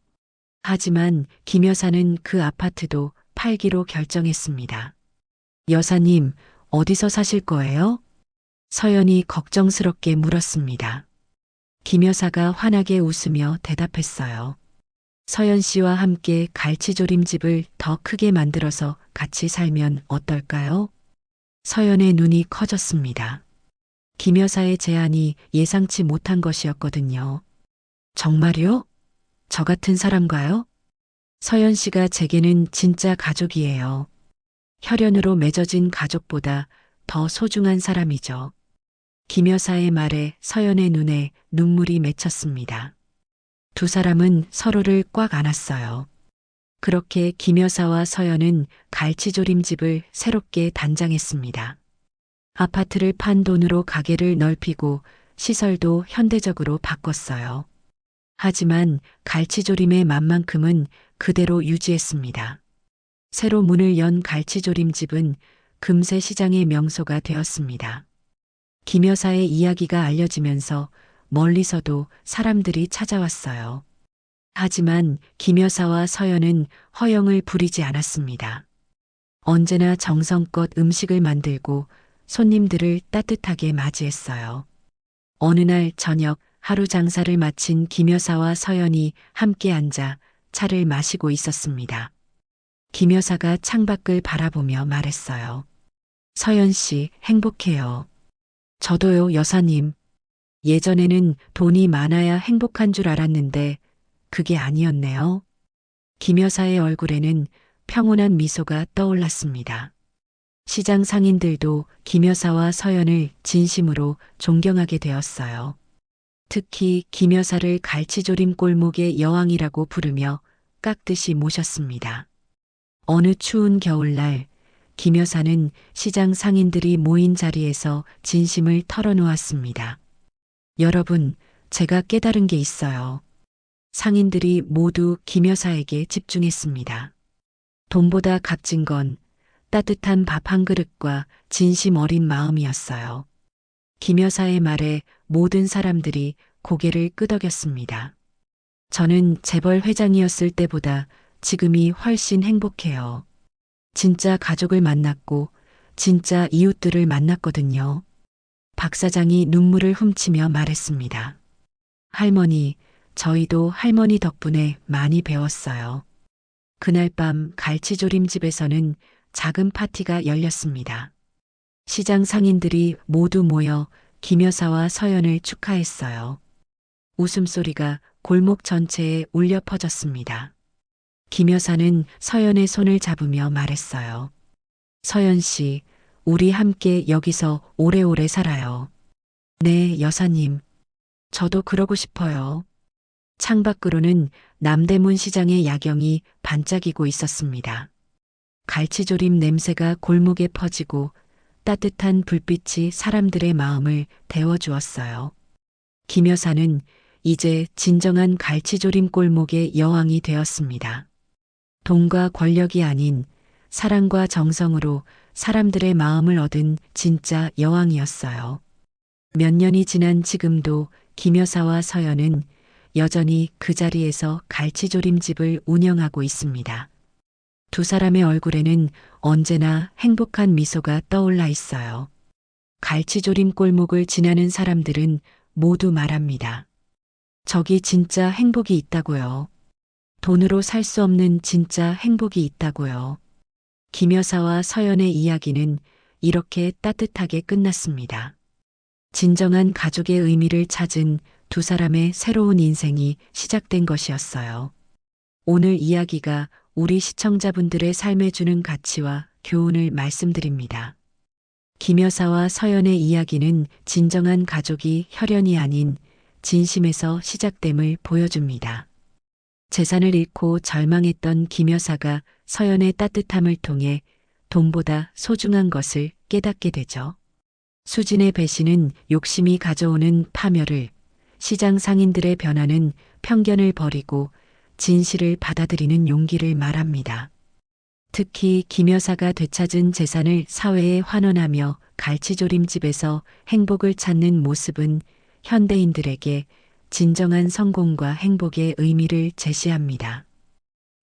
하지만 김 여사는 그 아파트도 팔기로 결정했습니다. 여사님, 어디서 사실 거예요? 서연이 걱정스럽게 물었습니다. 김 여사가 환하게 웃으며 대답했어요. 서연 씨와 함께 갈치조림집을 더 크게 만들어서 같이 살면 어떨까요? 서연의 눈이 커졌습니다. 김 여사의 제안이 예상치 못한 것이었거든요. 정말요? 저 같은 사람과요? 서연 씨가 제게는 진짜 가족이에요. 혈연으로 맺어진 가족보다 더 소중한 사람이죠. 김 여사의 말에 서연의 눈에 눈물이 맺혔습니다. 두 사람은 서로를 꽉 안았어요. 그렇게 김 여사와 서연은 갈치조림집을 새롭게 단장했습니다. 아파트를 판 돈으로 가게를 넓히고 시설도 현대적으로 바꿨어요. 하지만 갈치조림의 맛만큼은 그대로 유지했습니다. 새로 문을 연 갈치조림집은 금세 시장의 명소가 되었습니다. 김 여사의 이야기가 알려지면서 멀리서도 사람들이 찾아왔어요. 하지만 김 여사와 서연은 허영을 부리지 않았습니다. 언제나 정성껏 음식을 만들고 손님들을 따뜻하게 맞이했어요. 어느 날 저녁 하루 장사를 마친 김 여사와 서연이 함께 앉아 차를 마시고 있었습니다. 김 여사가 창밖을 바라보며 말했어요. 서연 씨, 행복해요. 저도요, 여사님. 예전에는 돈이 많아야 행복한 줄 알았는데 그게 아니었네요. 김 여사의 얼굴에는 평온한 미소가 떠올랐습니다. 시장 상인들도 김 여사와 서연을 진심으로 존경하게 되었어요. 특히 김 여사를 갈치조림 골목의 여왕이라고 부르며 깍듯이 모셨습니다. 어느 추운 겨울날 김 여사는 시장 상인들이 모인 자리에서 진심을 털어놓았습니다. 여러분, 제가 깨달은 게 있어요. 상인들이 모두 김 여사에게 집중했습니다. 돈보다 값진 건 따뜻한 밥 한 그릇과 진심 어린 마음이었어요. 김 여사의 말에 모든 사람들이 고개를 끄덕였습니다. 저는 재벌 회장이었을 때보다 지금이 훨씬 행복해요. 진짜 가족을 만났고 진짜 이웃들을 만났거든요. 박 사장이 눈물을 훔치며 말했습니다. 할머니, 저희도 할머니 덕분에 많이 배웠어요. 그날 밤 갈치조림집에서는 작은 파티가 열렸습니다. 시장 상인들이 모두 모여 김 여사와 서연을 축하했어요. 웃음소리가 골목 전체에 울려 퍼졌습니다. 김 여사는 서연의 손을 잡으며 말했어요. 서연 씨, 우리 함께 여기서 오래오래 살아요. 네, 여사님. 저도 그러고 싶어요. 창밖으로는 남대문 시장의 야경이 반짝이고 있었습니다. 갈치조림 냄새가 골목에 퍼지고 따뜻한 불빛이 사람들의 마음을 데워주었어요. 김 여사는 이제 진정한 갈치조림 골목의 여왕이 되었습니다. 돈과 권력이 아닌 사랑과 정성으로 사람들의 마음을 얻은 진짜 여왕이었어요. 몇 년이 지난 지금도 김 여사와 서연은 여전히 그 자리에서 갈치조림집을 운영하고 있습니다. 두 사람의 얼굴에는 언제나 행복한 미소가 떠올라 있어요. 갈치조림 골목을 지나는 사람들은 모두 말합니다. 저기 진짜 행복이 있다고요. 돈으로 살 수 없는 진짜 행복이 있다고요. 김 여사와 서연의 이야기는 이렇게 따뜻하게 끝났습니다. 진정한 가족의 의미를 찾은 두 사람의 새로운 인생이 시작된 것이었어요. 오늘 이야기가 우리 시청자분들의 삶에 주는 가치와 교훈을 말씀드립니다. 김 여사와 서연의 이야기는 진정한 가족이 혈연이 아닌 진심에서 시작됨을 보여줍니다. 재산을 잃고 절망했던 김 여사가 서연의 따뜻함을 통해 돈보다 소중한 것을 깨닫게 되죠. 수진의 배신은 욕심이 가져오는 파멸을, 시장 상인들의 변화는 편견을 버리고 진실을 받아들이는 용기를 말합니다. 특히 김 여사가 되찾은 재산을 사회에 환원하며 갈치조림집에서 행복을 찾는 모습은 현대인들에게 진정한 성공과 행복의 의미를 제시합니다.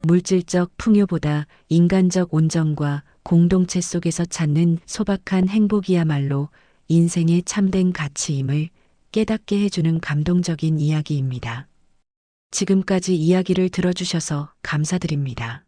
물질적 풍요보다 인간적 온정과 공동체 속에서 찾는 소박한 행복이야말로 인생의 참된 가치임을 깨닫게 해주는 감동적인 이야기입니다. 지금까지 이야기를 들어주셔서 감사드립니다.